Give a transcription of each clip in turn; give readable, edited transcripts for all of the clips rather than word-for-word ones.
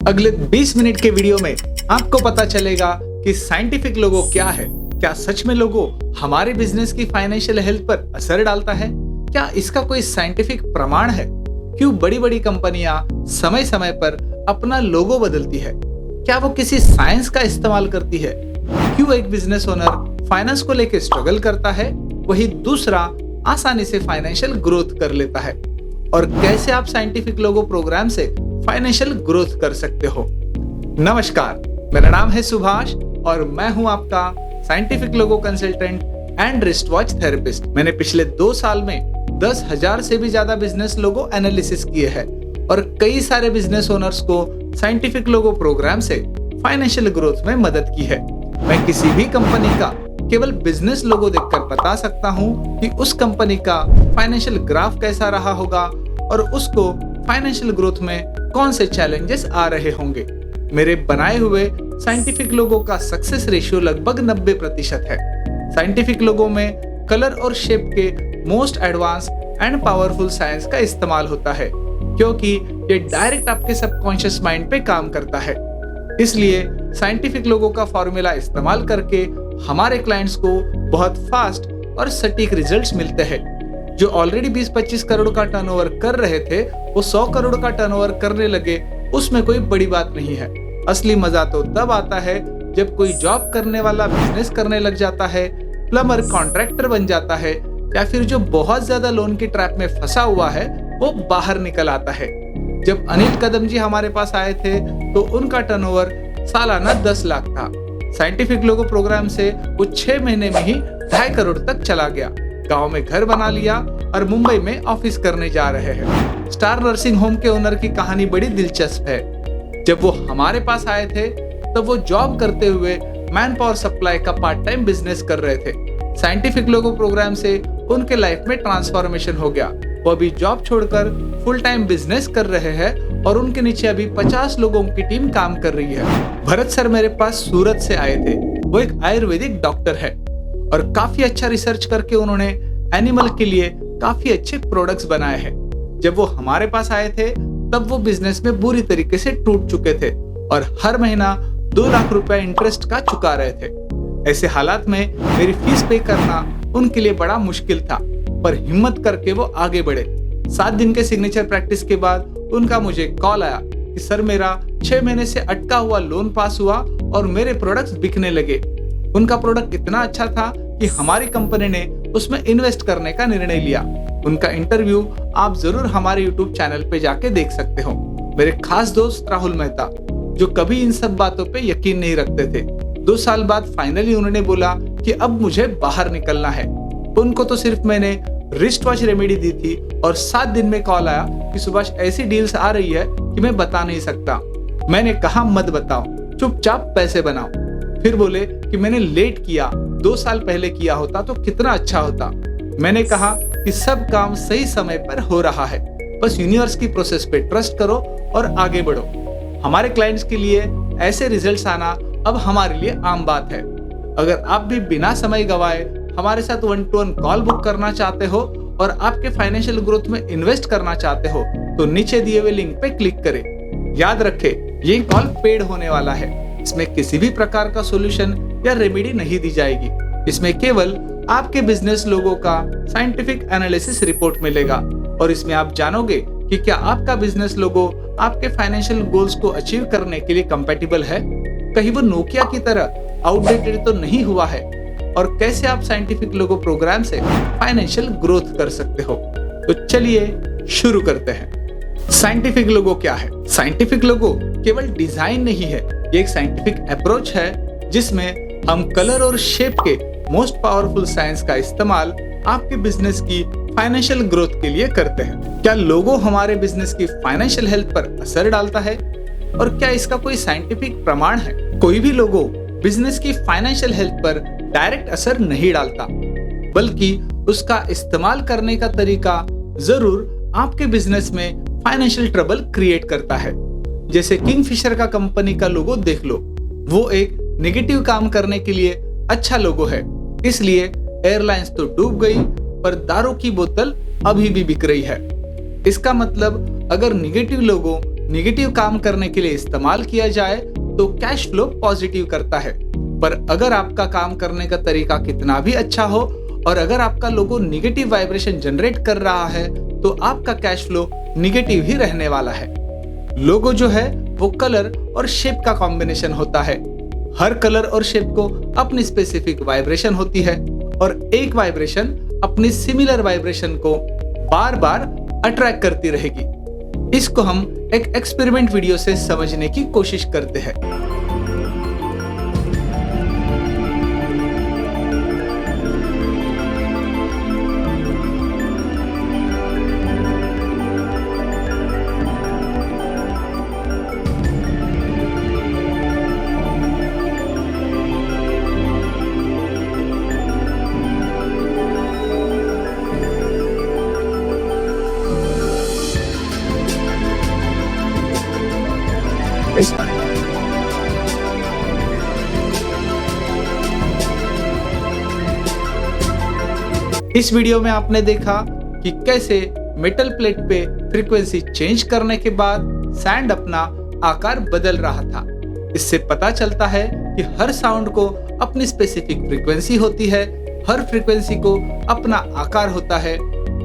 अगले 20 मिनट के वीडियो में आपको पता चलेगा कि साइंटिफिक लोगो क्या है, क्या सच में लोगो हमारे बिजनेस की फाइनेंशियल हेल्थ पर असर डालता है, क्या इसका कोई साइंटिफिक प्रमाण है, क्यों बड़ी बड़ी कंपनियां समय समय पर अपना लोगो बदलती है, क्या वो किसी साइंस का इस्तेमाल करती है, क्यों एक बिजनेस ओनर फाइनेंस को लेकर स्ट्रगल करता है वही दूसरा आसानी से फाइनेंशियल ग्रोथ कर लेता है, और कैसे आप साइंटिफिक लोगो प्रोग्राम से फाइनेंशियल ग्रोथ कर सकते हो। नमस्कार, मेरा नाम है सुभाष और मैं हूं आपका scientific logo consultant and wrist watch therapist. मैंने पिछले 2 साल में 10,000 से भी ज्यादा बिजनेस लोगो एनालिसिस किए हैं और कई सारे बिजनेस ओनर्स को साइंटिफिक लोगो प्रोग्राम से फाइनेंशियल ग्रोथ में मदद की है। मैं किसी भी कंपनी का केवल बिजनेस लोगो देखकर बता सकता हूं कि उस कंपनी का फाइनेंशियल ग्राफ कैसा रहा होगा और उसको फाइनेंशियल ग्रोथ में कौन से चैलेंजेस आ रहे होंगे। मेरे बनाए हुए साइंटिफिक लोगो का सक्सेस रेशियो लगभग 90% है। साइंटिफिक लोगो में कलर और शेप के most advance and powerful science का इस्तेमाल होता है, क्योंकि ये डायरेक्ट आपके सबकॉन्शियस माइंड पे काम करता है। इसलिए साइंटिफिक लोगो का फॉर्मूला इस्तेमाल करके हमारे क्लाइंट्स को बहुत फास्ट और सटीक रिजल्ट्स मिलते हैं। जो ऑलरेडी 20-25 करोड़ का टर्नओवर कर रहे थे वो 100 करोड़ का टर्नओवर करने लगे, उसमें कोई बड़ी बात नहीं है। असली मजा तो तब आता है जब कोई जॉब करने वाला बिजनेस करने लग जाता है, प्लम्बर कॉन्ट्रैक्टर बन जाता है, या फिर जो बहुत ज्यादा लोन की ट्रैप में फंसा हुआ है वो बाहर निकल आता है। जब अनिल कदम जी हमारे पास आए थे तो उनका टर्नओवर सालाना 10 लाख था। साइंटिफिक लोगो प्रोग्राम से वो 6 महीने में ही 2.5 करोड़ तक चला गया, गांव में घर बना लिया और मुंबई में ऑफिस करने जा रहे हैं। स्टार नर्सिंग होम के ओनर की कहानी बड़ी दिलचस्प है। जब वो हमारे पास आए थे तब वो जॉब करते हुए मैन पावर सप्लाई का पार्ट टाइम बिजनेस कर रहे थे। साइंटिफिक लोगो प्रोग्राम से उनके लाइफ में ट्रांसफॉर्मेशन हो गया। वो अभी जॉब छोड़कर फुल टाइम बिजनेस कर रहे हैं और उनके नीचे अभी 50 लोगों की टीम काम कर रही है। भरत सर मेरे पास सूरत से आए थे। वो एक आयुर्वेदिक डॉक्टर है और काफी अच्छा रिसर्च करके उन्होंने एनिमल के लिए काफी अच्छे प्रोडक्ट्स बनाए हैं। जब वो हमारे पास आए थे तब वो बिजनेस में बुरी तरीके से टूट चुके थे और हर महीना 2 लाख रुपए इंटरेस्ट का चुका रहे थे। ऐसे हालात में मेरी फीस पे करना उनके लिए बड़ा मुश्किल था, पर हिम्मत करके वो आगे बढ़े। 7 दिन के सिग्नेचर प्रैक्टिस के बाद उनका मुझे कॉल आया कि सर मेरा 6 महीने से अटका हुआ लोन पास हुआ और मेरे प्रोडक्ट्स बिकने लगे। उनका प्रोडक्ट इतना अच्छा था कि हमारी कंपनी ने उसमें इन्वेस्ट करने का निर्णय लिया। उनका इंटरव्यू आप जरूर हमारे YouTube चैनल पे जाके देख सकते हो। मेरे खास दोस्त राहुल मेहता, जो कभी इन सब बातों पे यकीन नहीं रखते थे, 2 साल बाद फाइनली उन्होंने बोला कि अब मुझे बाहर निकलना है। उनको तो सिर्फ मैंने रिस्ट वॉच रेमेडी दी थी और 7 दिन में कॉल आया कि सुभाष ऐसी डील्स आ रही है कि मैं बता नहीं सकता। मैंने कहा मत बताओ, चुपचाप पैसे बनाओ। फिर बोले कि मैंने लेट किया, 2 साल पहले किया होता तो कितना अच्छा होता। मैंने कहा कि सब काम सही समय पर हो रहा है, बस यूनिवर्स की प्रोसेस पे ट्रस्ट करो और आगे बढ़ो। हमारे क्लाइंट्स के लिए ऐसे रिजल्ट्स आना अब हमारे लिए आम बात है। अगर आप भी बिना समय गवाए हमारे साथ 1-to-1 कॉल बुक करना चाहते हो और आपके फाइनेंशियल ग्रोथ में इन्वेस्ट करना चाहते हो तो नीचे दिए हुए लिंक पे क्लिक करें। याद रखें, ये कॉल पेड होने वाला है। इसमें किसी भी प्रकार का सॉल्यूशन या रेमेडी नहीं दी जाएगी। इसमें केवल आपके बिजनेस लोगो का साइंटिफिक एनालिसिस रिपोर्ट मिलेगा और इसमें आप जानोगे कि क्या आपका बिजनेस लोगो आपके फाइनेंशियल गोल्स को अचीव करने के लिए कंपैटिबल है, कहीं वो नोकिया की तरह आउटडेटेड तो नहीं हुआ है, और कैसे आप साइंटिफिक लोगो प्रोग्राम से फाइनेंशियल ग्रोथ कर सकते हो। तो चलिए शुरू करते हैं। साइंटिफिक लोगो क्या है? साइंटिफिक लोगो केवल डिजाइन नहीं है, ये एक साइंटिफिक अप्रोच है जिसमें हम कलर और शेप के मोस्ट पावरफुल साइंस का इस्तेमाल आपके बिजनेस की फाइनेंशियल ग्रोथ के लिए करते हैं। क्या लोगो हमारे बिजनेस की फाइनेंशियल हेल्थ पर असर डालता है और क्या इसका कोई साइंटिफिक प्रमाण है? कोई भी लोगो बिजनेस की फाइनेंशियल हेल्थ पर डायरेक्ट असर नहीं डालता, बल्कि उसका इस्तेमाल करने का तरीका जरूर आपके बिजनेस में फाइनेंशियल ट्रबल क्रिएट करता है। जैसे किंगफिशर का कंपनी का लोगो देख लो, वो एक नेगेटिव काम करने के लिए अच्छा लोगो है, इसलिए एयरलाइंस तो डूब गई पर दारू की बोतल अभी भी बिक रही है। इसका मतलब अगर निगेटिव लोगो निगेटिव काम करने के लिए इस्तेमाल किया जाए तो कैश फ्लो पॉजिटिव करता है। पर अगर आपका काम करने का तरीका कितना भी अच्छा हो और अगर आपका लोगो निगेटिव वाइब्रेशन जनरेट कर रहा है तो आपका कैश फ्लो निगेटिव ही रहने वाला है। लोगो जो है वो कलर और शेप का कॉम्बिनेशन होता है। हर कलर और शेप को अपनी स्पेसिफिक वाइब्रेशन होती है और एक वाइब्रेशन अपनी सिमिलर वाइब्रेशन को बार बार अट्रैक्ट करती रहेगी। इसको हम एक एक्सपेरिमेंट वीडियो से समझने की कोशिश करते हैं। इस वीडियो में आपने देखा कि कैसे मेटल प्लेट पे फ्रीक्वेंसी चेंज करने के बाद सैंड अपना आकार बदल रहा था। इससे पता चलता है कि हर साउंड को अपनी स्पेसिफिक फ्रीक्वेंसी होती है, हर फ्रीक्वेंसी को अपना आकार होता है।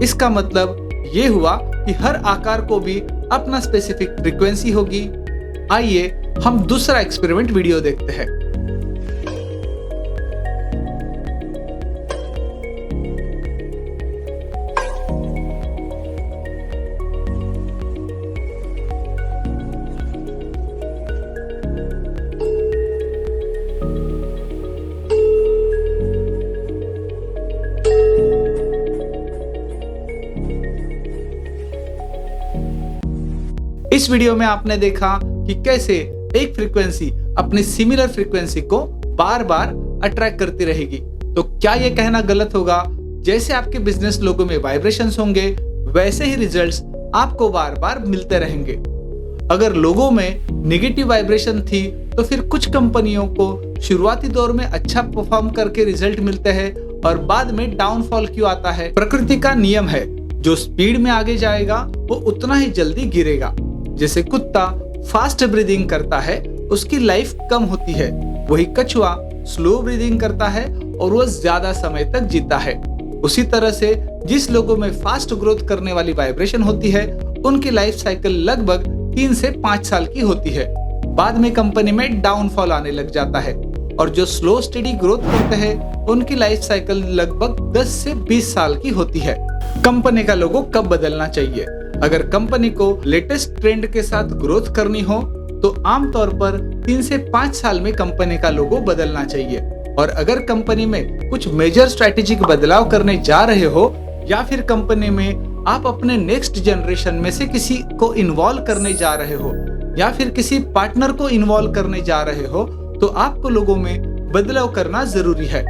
इसका मतलब ये हुआ कि हर आकार को भी अपना स्पेसिफिक फ्रीक्वेंसी होगी। आइए हम दूसरा एक्सपेरिमेंट वीडियो देखते हैं। इस वीडियो में आपने देखा कि कैसे एक फ्रीक्वेंसी अपनी सिमिलर फ्रीक्वेंसी को बार बार अट्रैक्ट करती रहेगी। तो क्या यह कहना गलत होगा? जैसे आपके बिजनेस लोगो में वाइब्रेशंस होंगे वैसे ही रिजल्ट्स आपको बार बार मिलते रहेंगे। अगर लोगो में नेगेटिव वाइब्रेशन थी तो फिर कुछ कंपनियों को शुरुआती दौर में अच्छा परफॉर्म करके रिजल्ट मिलते हैं और बाद में डाउनफॉल क्यों आता है? प्रकृति का नियम है, जो स्पीड में आगे जाएगा वो उतना ही जल्दी गिरेगा। जैसे कुत्ता फास्ट ब्रीदिंग करता है उसकी लाइफ कम होती है, वही कछुआ स्लो ब्रीदिंग करता है और वो ज्यादा समय तक जीता है। उसी तरह से जिस लोगों में फास्ट ग्रोथ करने वाली वाइब्रेशन होती है उनकी लाइफ साइकिल लगभग 3 से 5 साल की होती है। बाद में कंपनी में डाउनफॉल आने लग जाता है और जो स्लो स्टेडी ग्रोथ करते हैं उनकी लाइफ साइकिल लगभग 10 से 20 साल की होती है। कंपनी का लोगो कब बदलना चाहिए? अगर कंपनी को लेटेस्ट ट्रेंड के साथ ग्रोथ करनी हो तो आमतौर पर 3 से 5 साल में कंपनी का लोगो बदलना चाहिए। और अगर कंपनी में कुछ मेजर स्ट्रेटेजिक बदलाव करने जा रहे हो या फिर कंपनी में आप अपने नेक्स्ट जनरेशन में से किसी को इन्वॉल्व करने जा रहे हो या फिर किसी पार्टनर को इन्वॉल्व करने जा रहे हो तो आपको लोगों में बदलाव करना जरूरी है,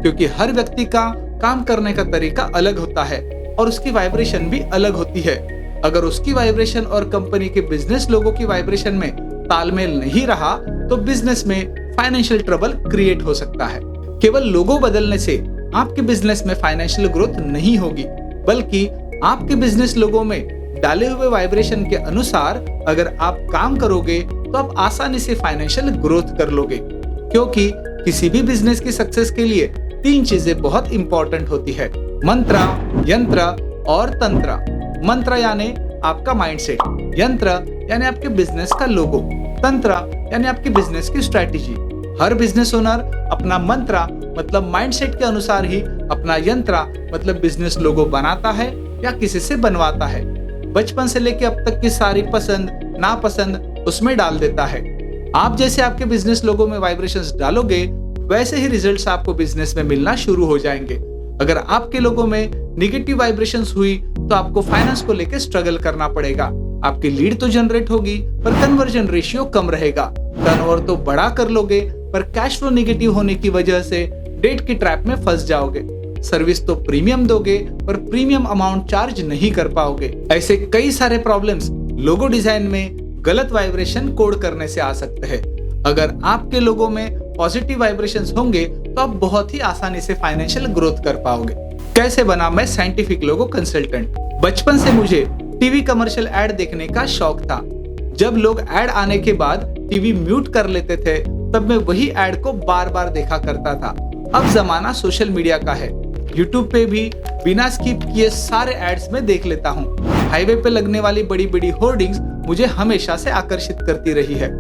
क्योंकि हर व्यक्ति का काम करने का तरीका अलग होता है और उसकी वाइब्रेशन भी अलग होती है। अगर उसकी वाइब्रेशन और कंपनी के बिजनेस लोगों की वाइब्रेशन में तालमेल नहीं रहा तो बिजनेस में फाइनेंशियल ट्रबल क्रिएट हो सकता है। केवल लोगो बदलने से आपके बिजनेस में फाइनेंशियल ग्रोथ नहीं होगी, बल्कि आपके बिजनेस लोगो में डाले हुए वाइब्रेशन के अनुसार अगर आप काम करोगे तो आप आसानी से फाइनेंशियल ग्रोथ कर लोगे। क्योंकि किसी भी बिजनेस की सक्सेस के लिए 3 चीजें बहुत इंपॉर्टेंट होती है: मंत्र, यंत्र और तंत्र। मंत्र यानी आपका माइंडसेट, यंत्र यानी आपके बिजनेस का लोगो, तंत्र यानी आपके बिजनेस की स्ट्रेटेजी। हर बिजनेस ओनर अपना मंत्र मतलब माइंडसेट के अनुसार ही अपना यंत्र मतलब बिजनेस लोगो बनाता है या किसी से बनवाता है। बचपन से लेकर अब तक की सारी पसंद नापसंद उसमें डाल देता है। आप जैसे आपके बिजनेस लोगो में वाइब्रेशंस डालोगे वैसे ही रिजल्ट्स आपको बिजनेस में मिलना शुरू हो जाएंगे। अगर आपके लोगों में निगेटिव वाइब्रेशंस हुई तो आपको फाइनेंस को लेकर स्ट्रगल करना पड़ेगा। आपकी लीड तो जनरेट होगी पर कन्वर्जन रेशियो कम रहेगा। टर्नओवर तो बड़ा कर लोगे पर कैश फ्लो निगेटिव होने की वजह से डेट की ट्रैप में फंस जाओगे। सर्विस तो प्रीमियम दोगे पर प्रीमियम अमाउंट चार्ज नहीं कर पाओगे। ऐसे कई सारे प्रॉब्लम्स लोगो डिजाइन में गलत वाइब्रेशन कोड करने से आ सकते हैं। अगर आपके लोगों में पॉजिटिव वाइब्रेशंस होंगे तो आप बहुत ही आसानी से फाइनेंशियल ग्रोथ कर पाओगे। कैसे बना मैं साइंटिफिक लोगो कंसल्टेंट? बचपन से मुझे टीवी कमर्शियल ऐड देखने का शौक था। जब लोग ऐड आने के बाद टीवी म्यूट कर लेते थे, तब मैं वही ऐड को बार बार देखा करता था। अब जमाना सोशल मीडिया का है। यूट्यूब पे भी बिना स्किप किए सारे एड्स में देख लेता हूँ। हाईवे पे लगने वाली बड़ी बड़ी होर्डिंग्स मुझे हमेशा से आकर्षित करती रही है।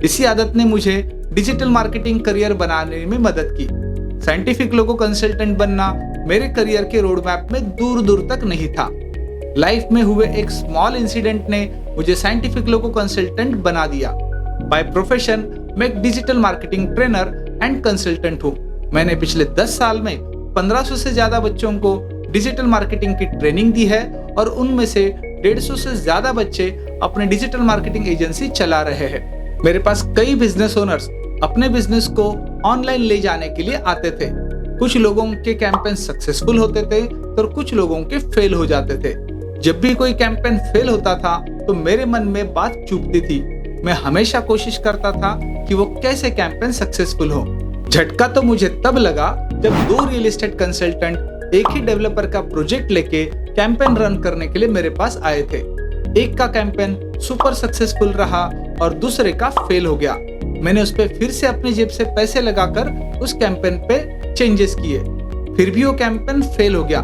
इसी आदत ने मुझे डिजिटल मार्केटिंग करियर बनाने में मदद की। साइंटिफिक लोगो कंसल्टेंट बनना मेरे करियर के रोड मैप में दूर दूर तक नहीं था। लाइफ में हुए एक स्मॉल इंसिडेंट ने मुझे साइंटिफिक लोगो कंसल्टेंट बना दिया। बाय प्रोफेशन मैं एक digital marketing trainer and consultant हूँ। मैंने पिछले 10 साल में 1500 से ज्यादा बच्चों को डिजिटल मार्केटिंग की ट्रेनिंग दी है और उनमें से 150 से ज्यादा बच्चे अपने डिजिटल मार्केटिंग एजेंसी चला रहे हैं। मेरे पास कई बिजनेस ओनर्स अपने बिजनेस को ऑनलाइन ले जाने के लिए आते थे। कुछ लोगों के कैंपेन सक्सेसफुल होते थे तो कुछ लोगों के फेल हो जाते थे। जब भी कोई कैंपेन फेल होता था तो मेरे मन में बात चुभती थी। मैं हमेशा कोशिश करता था कि वो कैसे कैंपेन सक्सेसफुल हो। झटका तो मुझे तब लगा जब 2 रियल एस्टेट कंसल्टेंट एक ही डेवलपर का प्रोजेक्ट लेके कैंपेन रन करने के लिए मेरे पास आए थे। एक का कैंपेन सुपर सक्सेसफुल रहा और दूसरे का फेल हो गया। मैंने उस पर फिर से अपनी जेब से पैसे लगाकर उस कैंपेन पे चेंजेस किए, फिर भी वो कैंपेन फेल हो गया।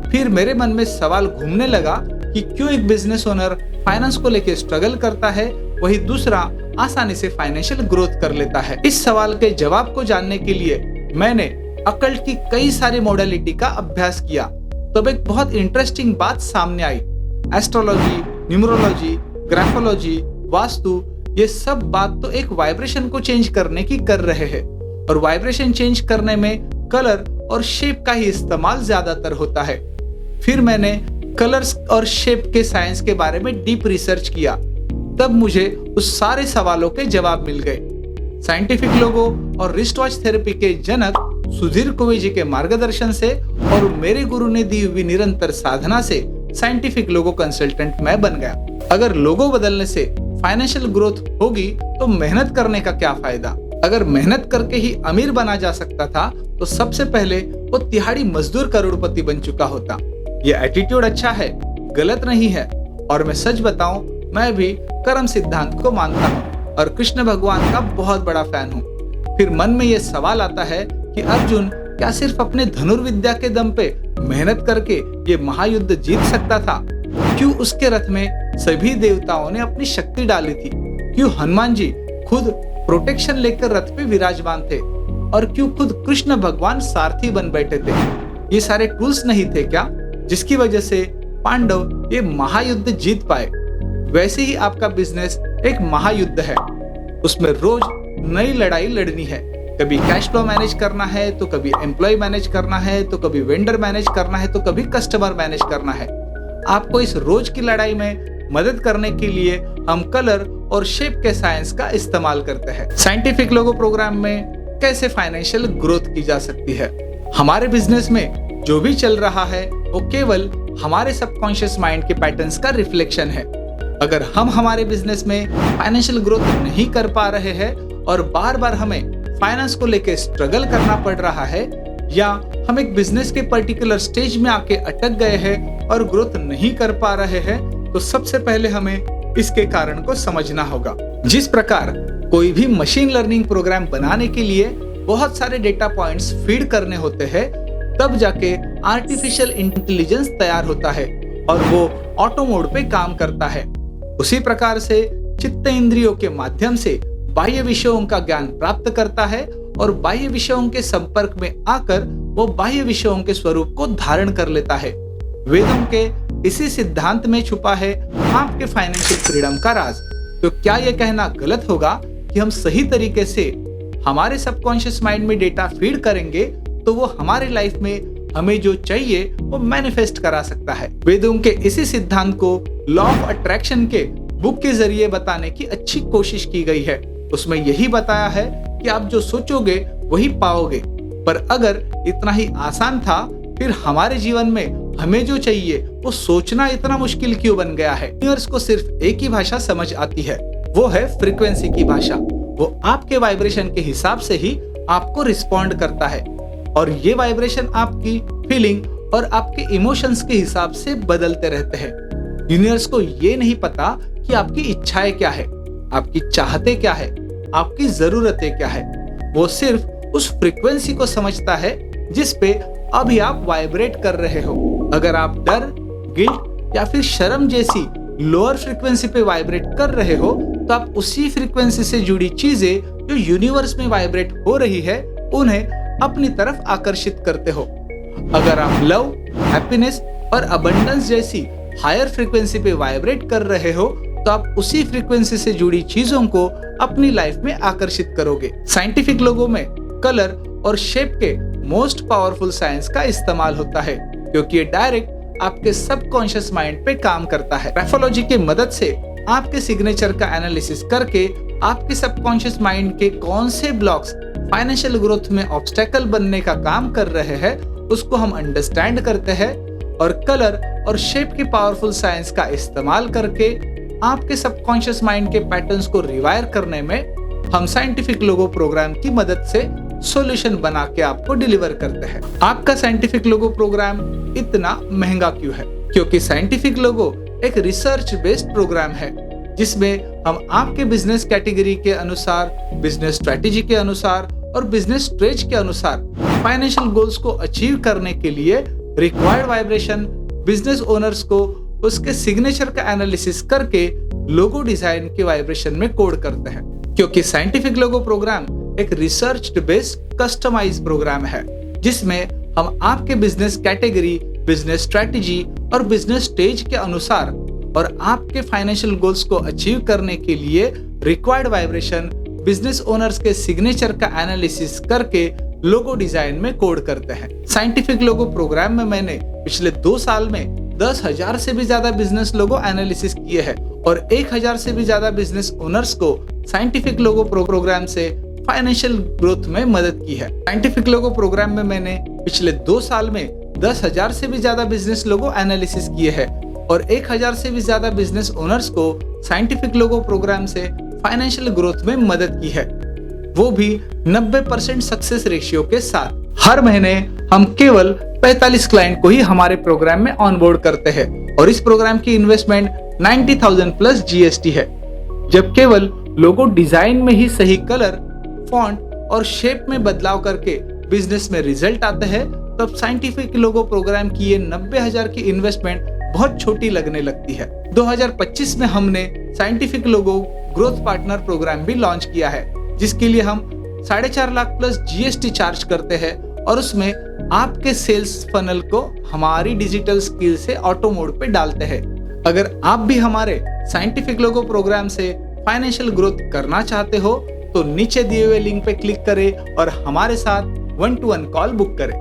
फिर मेरे मन में सवाल घूमने लगा कि क्यों एक बिजनेस ओनर फाइनेंस को लेकर स्ट्रगल करता है, वही दूसरा आसानी से फाइनेंशियल ग्रोथ कर लेता है। इस सवाल के जवाब को जानने के लिए मैंने अकल्ट की कई सारी मॉडलिटी का अभ्यास किया। तब एक बहुत इंटरेस्टिंग बात सामने आई। एस्ट्रोलॉजी, न्यूमरोलॉजी, ग्राफोलॉजी, वास्तु, ये सब बात तो एक वाइब्रेशन को चेंज करने की कर रहे हैं और वाइब्रेशन चेंज करने में कलर और शेप का ही इस्तेमाल ज्यादातर होता है। फिर मैंने कलर्स और शेप के साइंस के बारे में डीप रिसर्च किया। तब मुझे उस सारे सवालों के जवाब मिल गए। साइंटिफिक लोगो और रिस्ट वॉच थेरेपी के जनक सुधीर कोवे जी के मार्गदर्शन से और मेरे गुरु ने दी हुई निरंतर साधना से साइंटिफिक लोगो कंसल्टेंट मैं बन गया। अगर लोगो बदलने से फाइनेंशियल ग्रोथ होगी तो मेहनत करने का क्या फायदा। अगर मेहनत करके ही अमीर बना जा सकता था तो सबसे पहले वो तिहाड़ी मजदूर करोड़पति बन चुका होता। ये एटीट्यूड अच्छा है, गलत नहीं है। और मैं सच बताऊं, मैं भी कर्म सिद्धांत को मानता हूँ और कृष्ण भगवान का बहुत बड़ा फैन हूँ। फिर मन में ये सवाल आता है कि अर्जुन क्या सिर्फ अपने धनुर्विद्या के दम पे मेहनत करके ये महायुद्ध जीत सकता था? क्यों उसके रथ में सभी देवताओं ने अपनी शक्ति डाली थी? क्यों हनुमान जी खुद प्रोटेक्शन लेकर रथ पे विराजमान थे? और क्यों खुद कृष्ण भगवान सारथी बन बैठे थे? ये सारे टूल्स नहीं थे क्या, जिसकी वजह से पांडव ये महायुद्ध जीत पाए? वैसे ही आपका बिजनेस एक महायुद्ध है। उसमें रोज नई लड़ाई लड़नी है। कभी कैश फ्लो मैनेज करना है तो कभी एम्प्लॉय मैनेज करना है तो कभी वेंडर मैनेज करना है तो कभी कस्टमर मैनेज करना है। आपको इस रोज की लड़ाई में मदद करने के लिए हम कलर और शेप के साइंस का इस्तेमाल करते हैं। साइंटिफिक लोगो प्रोग्राम में कैसे फाइनेंशियल ग्रोथ की जा सकती है? हमारे बिजनेस में जो भी चल रहा है वो केवल हमारे सबकॉन्शियस माइंड के पैटर्न्स का रिफ्लेक्शन है। अगर हम हमारे बिजनेस में फाइनेंशियल ग्रोथ नहीं कर पा रहे हैं और बार बार हमें फाइनेंस को लेकर स्ट्रगल करना पड़ रहा है, या हम एक बिजनेस के पर्टिकुलर स्टेज में आके अटक गए हैं और ग्रोथ नहीं कर पा रहे हैं, तो सबसे पहले हमें इसके कारण को समझना होगा। जिस प्रकार कोई भी मशीन लर्निंग प्रोग्राम बनाने के लिए बहुत सारे डेटा पॉइंट्स फीड करने होते हैं, तब जाके आर्टिफिशियल इंटेलिजेंस तैयार होता है और वो ऑटो मोड पे काम करता है। उसी प्रकार से चित्त इंद्रियों के माध्यम से बाह्य विषयों का ज्ञान प्राप्त करता है और बाह्य विषयों के संपर्क में आकर वो बाह्य विषयों के स्वरूप को धारण कर लेता है। वेदों के इसी सिद्धांत में छुपा है आपके फाइनेंशियल फ्रीडम का राज। तो क्या यह कहना गलत होगा कि हम सही तरीके से हमारे सबकॉन्शियस माइंड में डेटा फीड करेंगे तो वो हमारे लाइफ में हमें जो चाहिए वो मैनिफेस्ट करा सकता है। वेदों के इसी सिद्धांत को लॉ ऑफ अट्रैक्शन के बुक के जरिए बताने की अच्छी कोशिश की गई है। उसमें यही बताया है कि आप जो सोचोगे वही पाओगे। पर अगर इतना ही आसान था, फिर हमारे जीवन में हमें जो चाहिए वो सोचना इतना मुश्किल क्यों बन गया है? यूनिवर्स को सिर्फ एक ही भाषा समझ आती है, वो है फ्रीक्वेंसी की भाषा। वो आपके वाइब्रेशन के हिसाब से ही आपको रिस्पॉन्ड करता है और ये वाइब्रेशन आपकी फीलिंग और आपके इमोशंस के हिसाब से बदलते रहते हैं। यूनिवर्स को ये नहीं पता कि आपकी इच्छाएं क्या है, आपकी चाहते क्या है, आपकी जरूरतें क्या है। वो सिर्फ उस फ्रीक्वेंसी को समझता है जिस पे अभी आप वाइब्रेट कर रहे हो। अगर आप डर, गिल्ट या फिर शर्म जैसी लोअर फ्रीक्वेंसी पे वाइब्रेट कर रहे हो, तो आप उसी फ्रीक्वेंसी से जुड़ी चीजें जो यूनिवर्स में वाइब्रेट हो रही है उन्हें अपनी तरफ आकर्षित करते हो। अगर आप लव, हैप्पीनेस और अबंडेंस जैसी हायर फ्रीक्वेंसी पे वाइब्रेट कर रहे हो, तो आप उसी फ्रीक्वेंसी से जुड़ी चीजों को अपनी लाइफ में आकर्षित करोगे। साइंटिफिक लोगों में कलर और शेप के मोस्ट पावरफुल साइंस का इस्तेमाल होता है, क्योंकि ये डायरेक्ट आपके सबकॉन्शियस माइंड पे काम करता है। ग्राफोलॉजी की मदद से आपके सिग्नेचर का एनालिसिस करके आपके सबकॉन्शियस माइंड के कौन से ब्लॉक्स फाइनेंशियल ग्रोथ में ऑब्स्टेकल बनने का काम कर रहे हैं उसको हम अंडरस्टैंड करते हैं, और कलर और शेप के पावरफुल साइंस का इस्तेमाल करके आपके सबकॉन्शियस माइंड के पैटर्न्स को रिवायर करने में हम साइंटिफिक लोगो प्रोग्राम की मदद से सॉल्यूशन बना के आपको डिलीवर करते हैं। आपका साइंटिफिक लोगो प्रोग्राम इतना महंगा क्यों है? क्योंकि साइंटिफिक लोगो एक रिसर्च बेस्ड प्रोग्राम है जिसमें हम आपके बिजनेस कैटेगरी के अनुसार, बिजनेस स्ट्रेटेजी के अनुसार और बिजनेस स्टेज के अनुसार फाइनेंशियल गोल्स को अचीव करने के लिए रिक्वायर्ड वाइब्रेशन बिजनेस ओनर्स को उसके सिग्नेचर का एनालिसिस करके लोगो डिजाइन के वाइब्रेशन में कोड करते हैं। क्योंकि साइंटिफिक लोगो प्रोग्राम एक रिसर्च बेस्ड कस्टमाइज प्रोग्राम है जिसमें हम आपके बिजनेस कैटेगरी, बिजनेस स्ट्रेटेजी और बिजनेस स्टेज के अनुसार और आपके फाइनेंशियल गोल्स को अचीव करने के लिए रिक्वायर्ड वाइब्रेशन बिजनेस ओनर्स के सिग्नेचर का एनालिसिस करके लोगो डिजाइन में कोड करते हैं। साइंटिफिक लोगो प्रोग्राम में मैंने पिछले 2 साल में 10,000 से भी ज्यादा बिजनेस लोगो एनालिसिस किए हैं और 1,000 से भी ज्यादा बिजनेस ओनर्स को साइंटिफिक लोगो प्रोग्राम से फाइनेंशियल ग्रोथ में मदद की है। साइंटिफिक लोगो प्रोग्राम में मैंने पिछले 2 साल में 10,000 से भी ज्यादा बिजनेस लोगो एनालिसिस किए हैं और 1,000 से भी ज्यादा बिजनेस ओनर्स को साइंटिफिक लोगो प्रोग्राम से फाइनेंशियल ग्रोथ में मदद की है, वो भी 90% सक्सेस रेशियो के साथ। हर महीने हम केवल 45 क्लाइंट को ही हमारे प्रोग्राम में ऑनबोर्ड करते हैं और इस प्रोग्राम की इन्वेस्टमेंट 90,000 प्लस जीएसटी है। जब केवल लोगो डिजाइन में ही सही कलर, फॉन्ट और शेप में बदलाव करके बिजनेस में रिजल्ट आते हैं, तब साइंटिफिक लोगो प्रोग्राम की ये 90,000 की इन्वेस्टमेंट बहुत छोटी लगने लगती है। 2025 में हमने साइंटिफिक लोगो ग्रोथ पार्टनर प्रोग्राम भी लॉन्च किया है, जिसके लिए हम 4.5 लाख प्लस जीएसटी चार्ज करते हैं और उसमें आपके सेल्स फनल को हमारी डिजिटल स्किल से ऑटो मोड पे डालते हैं। अगर आप भी हमारे साइंटिफिक लोगो प्रोग्राम से फाइनेंशियल ग्रोथ करना चाहते हो तो नीचे दिए हुए लिंक पे क्लिक करें और हमारे साथ 1-to-1 कॉल बुक करें।